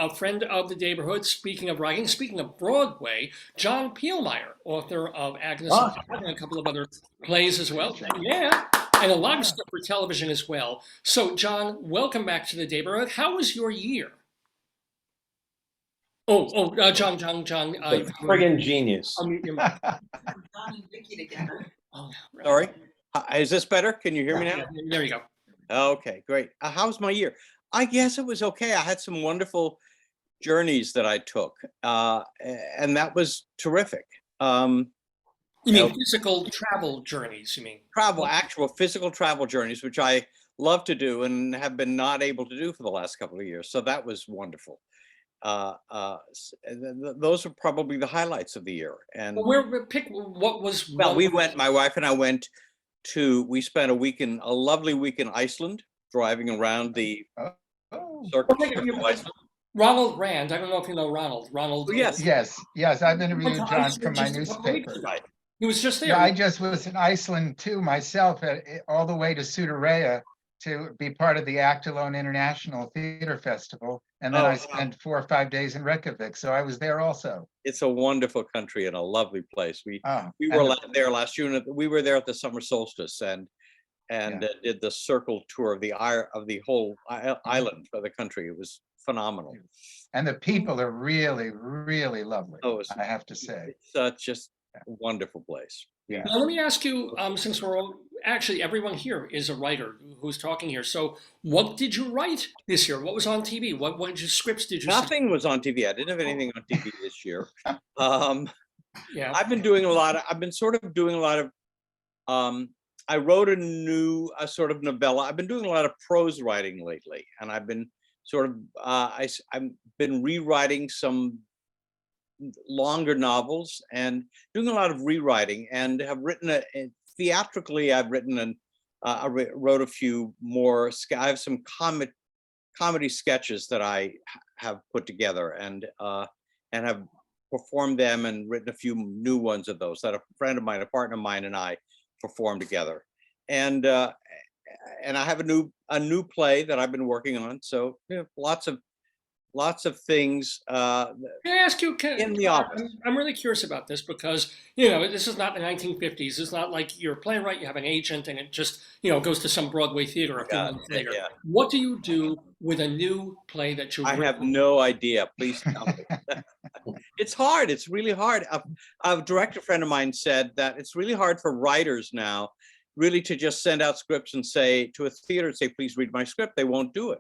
a friend of the Daverhood, speaking of writing, speaking of Broadway, John Pielmeyer, author of Agnes and Ah, and a couple of other plays as well. Yeah, and a lot of stuff for television as well. So, John, welcome back to the Daverhood. How was your year? John. friggin' genius. Unmute your mic. Oh, right. Sorry. Is this better? Can you hear me Yeah, now? there you go. Okay, great. How's my year? I guess it was okay. I had some wonderful journeys that I took, and that was terrific. You You mean know, physical travel journeys, you mean? actual physical travel journeys, which I love to do and have been not able to do for the last couple of years. So that was wonderful. Those are probably the highlights of the year. And Well, pick what was well, one. we went, my wife and I went we spent a lovely week in Iceland, driving around the Oh, circuit of Iceland. Ronald Rand. I don't know if you know Ronald. Ronald. Oh, yes. yes. I've Went interviewed to John Iceland for my just a couple of weeks newspaper. ago. He was just there. Yeah, I just was in Iceland too myself, all the way to Suðuroy to be part of the Act Alone International Theater Festival. And then Oh, I wow. spent 4 or 5 days in Reykjavik. So I was there also. It's a wonderful country and a lovely place. Oh, We and were there last June. We were there at the summer solstice and Yeah. did the circle tour of the whole island of the country. It was phenomenal. and the people are really, really lovely, Oh, I have to say. it's just a wonderful place. Yeah. Now, let me ask you, since we're all, actually everyone here is a writer who's talking here. So, what did you write this year? What was on TV? What scripts did you? Nothing was on TV. I didn't have anything on TV this year. Yeah. I've been doing a lot of. I've been sort of doing a lot of. I wrote a sort of novella. I've been doing a lot of prose writing lately, and I've been sort of. I've been rewriting some longer novels and doing a lot of rewriting, and have written theatrically. I've written and I wrote a few more. I have some comedy sketches that I have put together and have performed them and written a few new ones of those that a friend of mine, a partner of mine, and I performed together. And I have a new play that I've been working on. So lots of things Can I ask you? in the office. I'm really curious about this because this is not the 1950s. It's not like you're a playwright, you have an agent, and it just goes to some Broadway theater a few months later. Yeah. What do you do with a new play that you've I have written? no idea. Please tell me. It's hard. It's really hard. A director friend of mine said that it's really hard for writers now, really, to just send out scripts and say to a theater, please read my script. They won't do it.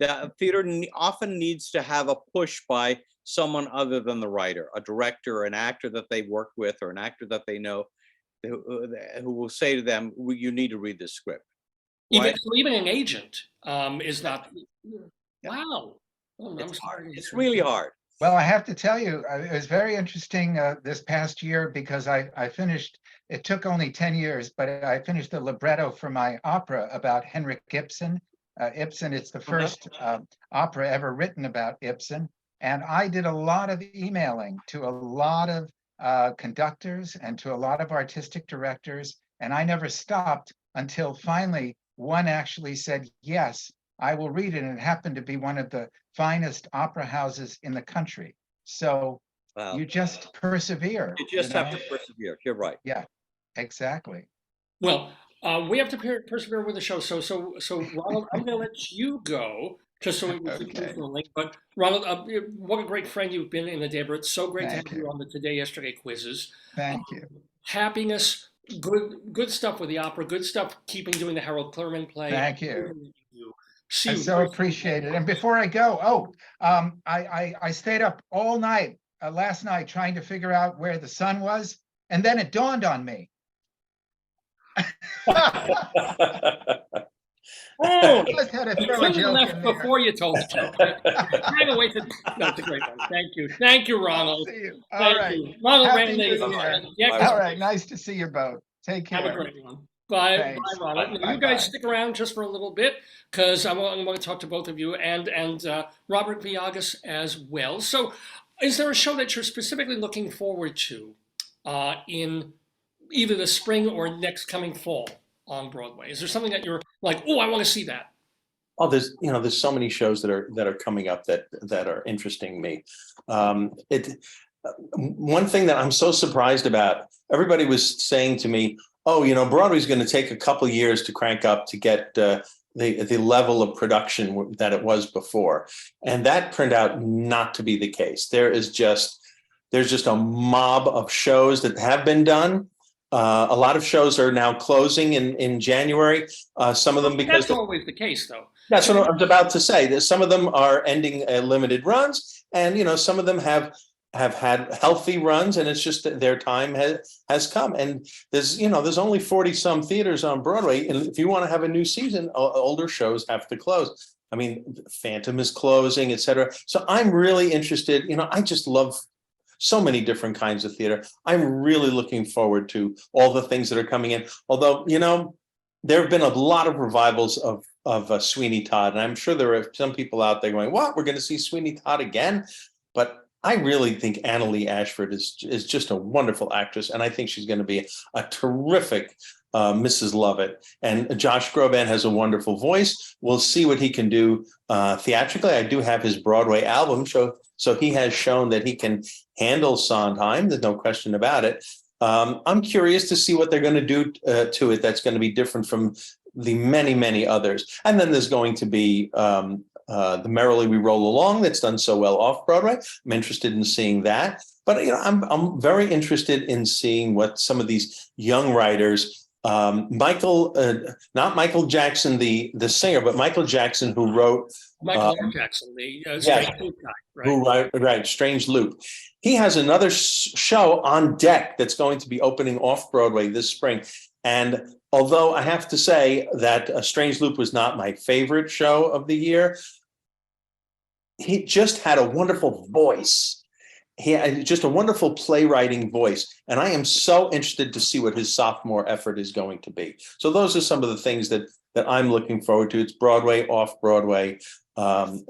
The theater often needs to have a push by someone other than the writer, a director, an actor that they work with, or an actor that they know, who will say to them, "You need to read this script." Right? Even an agent is not. Wow. Oh, It's hard. It's really hard. Well, I have to tell you, it was very interesting this past year because I finished, it took only 10 years, but I finished the libretto for my opera about Henrik Ibsen. It's the first opera ever written about Ibsen. And I did a lot of emailing to a lot of conductors and to a lot of artistic directors. And I never stopped until finally one actually said, yes, I will read it. And it happened to be one of the finest opera houses in the country. So you just persevere. You just have to persevere. You're right. Yeah, exactly. Well, we have to persevere with the show. So Ronald, I'm going to let you go just so we can keep you flowing. But Ronald, what a great friend you've been in the Daverhood. It's so great to have you on the Today, Yesterday quizzes. Thank you. Happiness, good stuff with the opera, good stuff doing the Harold Clurman play. Thank you. See I you so appreciate it. And before I go, I stayed up all night last night trying to figure out where the sun was, and then it dawned on me. Oh, I just had to you throw a couldn't have joke left in there. before you told the joke. Hang away to. That's a great one. Thank you, Ronald. See you. All Thank right. you. Ronald Happy Rand, New ladies and Year. gentlemen. Yeah, All right. Nice to see you both. Take care. have a great one. Bye, Thanks. Ronald. Bye, You guys bye. stick around just for a little bit because I want to talk to both of you and Robert Viagas as well. So, is there a show that you're specifically looking forward to in either the spring or next coming fall on Broadway? Is there something that you're like, oh, I want to see that? Oh, there's so many shows that are coming up that are interesting me. One thing that I'm so surprised about, everybody was saying to me, oh, Broadway's going to take a couple years to crank up to get the level of production that it was before. And that turned out not to be the case. There's just a mob of shows that have been done. A lot of shows are now closing in January. Some of them because that's always the case, though. That's what I was about to say. That some of them are ending limited runs, and some of them have had healthy runs, and it's just that their time has come. And there's only 40 some theaters on Broadway, and if you want to have a new season, older shows have to close. I mean, Phantom is closing, etc. So I'm really interested. I just love so many different kinds of theater. I'm really looking forward to all the things that are coming in. Although, there have been a lot of revivals of Sweeney Todd, and I'm sure there are some people out there going, "What? We're going to see Sweeney Todd again?" But I really think Anna Lee Ashford is just a wonderful actress, and I think she's going to be a terrific Mrs. Lovett. And Josh Groban has a wonderful voice. We'll see what he can do theatrically. I do have his Broadway album, so he has shown that he can handle Sondheim. There's no question about it. I'm curious to see what they're going to do to it that's going to be different from the many, many others. And then there's going to be the Merrily We Roll Along that's done so well off Broadway. I'm interested in seeing that. But I'm very interested in seeing what some of these young writers, not Michael Jackson, the singer, but Michael Jackson, who wrote Michael R. Jackson, the Strange Loop guy, right? Strange Loop. He has another show on deck that's going to be opening off Broadway this spring. And although I have to say that Strange Loop was not my favorite show of the year, he just had a wonderful voice. He had just a wonderful playwriting voice. And I am so interested to see what his sophomore effort is going to be. So those are some of the things that I'm looking forward to. It's Broadway, off Broadway. And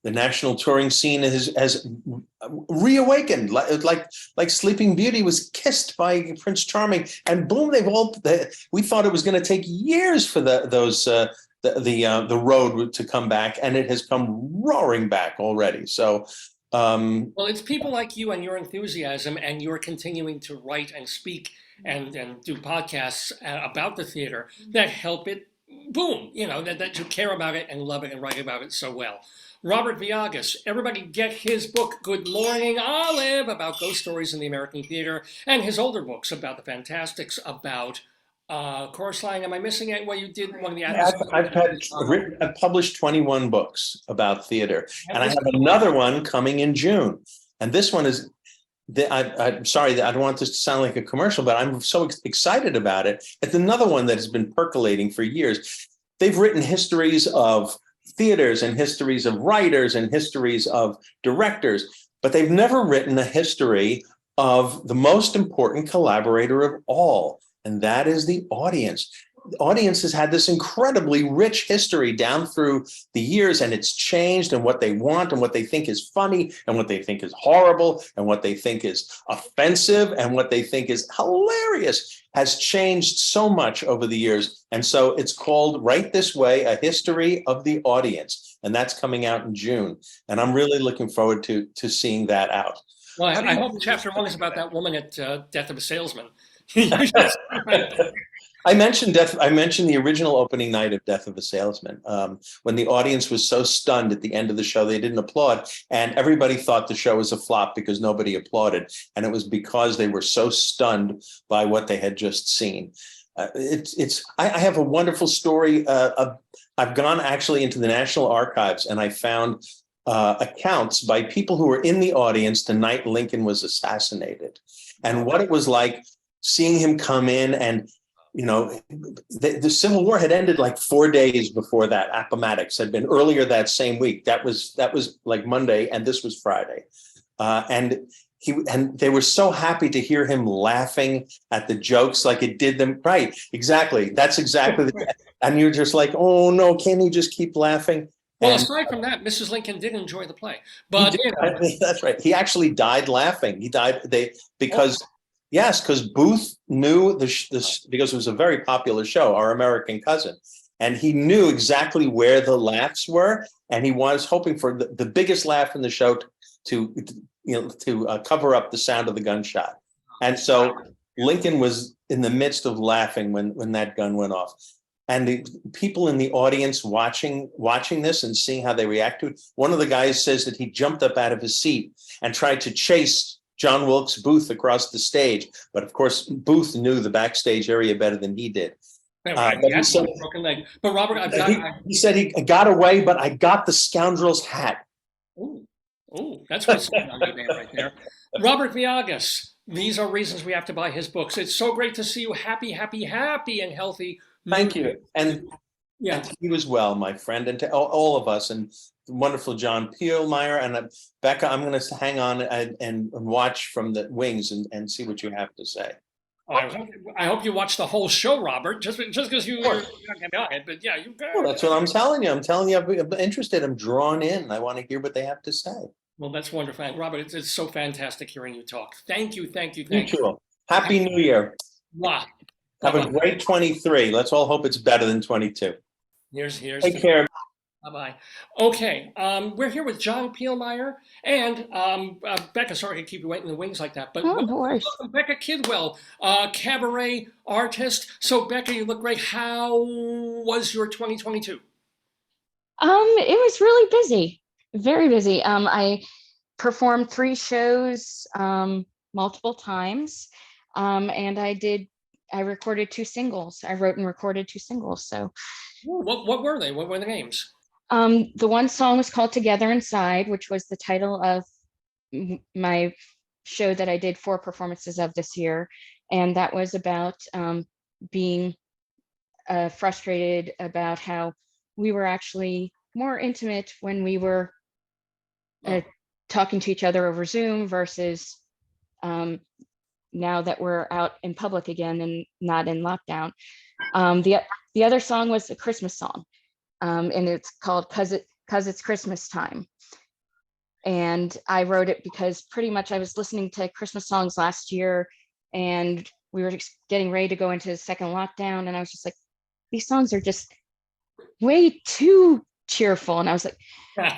the national touring scene has reawakened, like Sleeping Beauty was kissed by Prince Charming, and boom, we thought it was going to take years for the road to come back, and it has come roaring back already. So, well, it's people like you and your enthusiasm, and you're continuing to write and speak and do podcasts about the theater that help it boom. That you care about it and love it and write about it so well. Robert Viagas, everybody get his book, Good Morning Olive, about ghost stories in the American theater, and his older books about the Fantastics, about Chorus Line. Am I missing it? Well, you did one of the I've published 21 books about theater, and I have another one coming in June. And this one is, I'm sorry, I don't want this to sound like a commercial, but I'm so excited about it. It's another one that has been percolating for years. They've written histories of theaters and histories of writers and histories of directors, but they've never written a history of the most important collaborator of all, and that is the audience. The audience has had this incredibly rich history down through the years, and it's changed, and what they want and what they think is funny and what they think is horrible and what they think is offensive and what they think is hilarious has changed so much over the years. And so it's called Right This Way, A History of the Audience. And that's coming out in June. And I'm really looking forward to seeing that out. Well, I hope chapter 1 is about that woman at Death of a Salesman. I mentioned the original opening night of Death of a Salesman, when the audience was so stunned at the end of the show, they didn't applaud. And everybody thought the show was a flop because nobody applauded. And it was because they were so stunned by what they had just seen. I have a wonderful story. I've gone actually into the National Archives, and I found accounts by people who were in the audience the night Lincoln was assassinated, and what it was like seeing him come in. And the Civil War had ended like 4 days before that. Appomattox had been earlier that same week. That was like Monday, and this was Friday. And they were so happy to hear him laughing at the jokes, like it did them right. Exactly. That's exactly. And you're just like, oh no, can he just keep laughing? Well, aside from that, Mrs. Lincoln did enjoy the play, but that's right. He actually died laughing. He died because Booth knew this because it was a very popular show, Our American Cousin. And he knew exactly where the laughs were, and he was hoping for the biggest laugh in the show to cover up the sound of the gunshot. And so Lincoln was in the midst of laughing when that gun went off. And the people in the audience watching this and seeing how they react to it, one of the guys says that he jumped up out of his seat and tried to chase John Wilkes Booth across the stage. But of course, Booth knew the backstage area better than he did. But broken leg. But Robert, he said he got away, but I got the scoundrel's hat. Oh, that's what's going on right there. Robert Viagas, these are reasons we have to buy his books. It's so great to see you happy, happy, happy, and healthy. Thank you. And yeah, to you as well, my friend, and to all of us, and the wonderful John Pielmeeier and Becca. I'm going to hang on and watch from the wings and see what you have to say. I hope you watch the whole show, Robert. Just because you're not going to be on it, but yeah, you. Well, that's what I'm telling you. I'm telling you, I'm interested. I'm drawn in. I want to hear what they have to say. Well, that's wonderful, Robert. It's so fantastic hearing you talk. Thank you. You. Happy New Year. Wow. Have a great 23. Let's all hope it's better than 22. Here's. Take care. Bye-bye. Okay, we're here with John Pielmeeier and Becca. Sorry to keep you waiting in the wings like that, but no worries. Becca Kidwell, cabaret artist. So Becca, you look great. How was your 2022? It was really busy, very busy. I performed 3 shows multiple times, and I recorded 2 singles. I wrote and recorded 2 singles. So, what were they? What were the names? The one song was called "Together Inside," which was the title of my show that I did 4 performances of this year, and that was about being frustrated about how we were actually more intimate when we were talking to each other over Zoom versus now that we're out in public again and not in lockdown. The other song was a Christmas song, and it's called "'Cause It's Christmas Time." And I wrote it because pretty much I was listening to Christmas songs last year, and we were getting ready to go into the second lockdown, and I was just like, these songs are just way too cheerful. And I was like,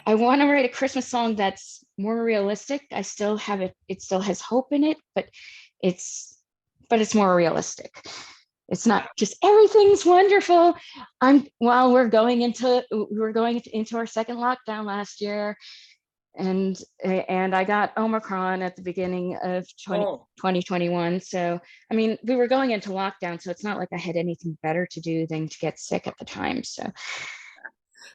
I want to write a Christmas song that's more realistic. I still have it still has hope in it, but it's more realistic. It's not just everything's wonderful. We were going into our second lockdown last year, and I got Omicron at the beginning of 2021. So, I mean, we were going into lockdown, so it's not like I had anything better to do than to get sick at the time. So.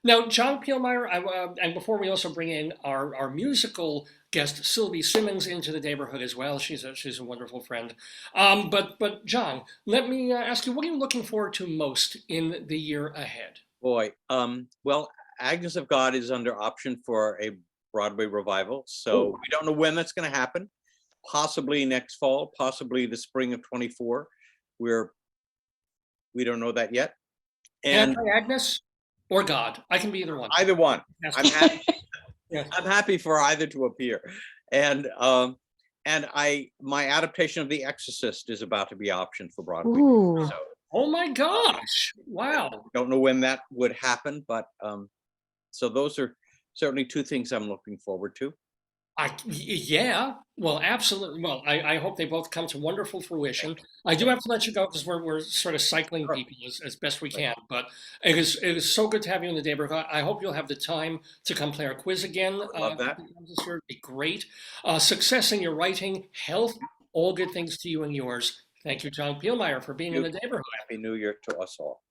Now, John Pielmeeier, and before we also bring in our musical guest, Sylvie Simmons, into the Daverhood as well. She's a wonderful friend. But John, let me ask you, what are you looking forward to most in the year ahead? Boy, well, Agnes of God is under option for a Broadway revival, so we don't know when that's going to happen. Possibly next fall, possibly the spring of 24. We don't know that yet. And Agnes or God, I can be either one. Either one. I'm happy. Yeah. I'm happy for either to appear. And my adaptation of The Exorcist is about to be optioned for Broadway. So, oh my gosh! Wow. Don't know when that would happen, but so those are certainly 2 things I'm looking forward to. Yeah, well, absolutely. Well, I hope they both come to wonderful fruition. I do have to let you go because we're sort of cycling people as best we can. But it is so good to have you in the Daverhood. I hope you'll have the time to come play our quiz again. Love that. It'd be great. Success in your writing, health, all good things to you and yours. Thank you, John Pielmeeier, for being in the Daverhood. Happy New Year to us all.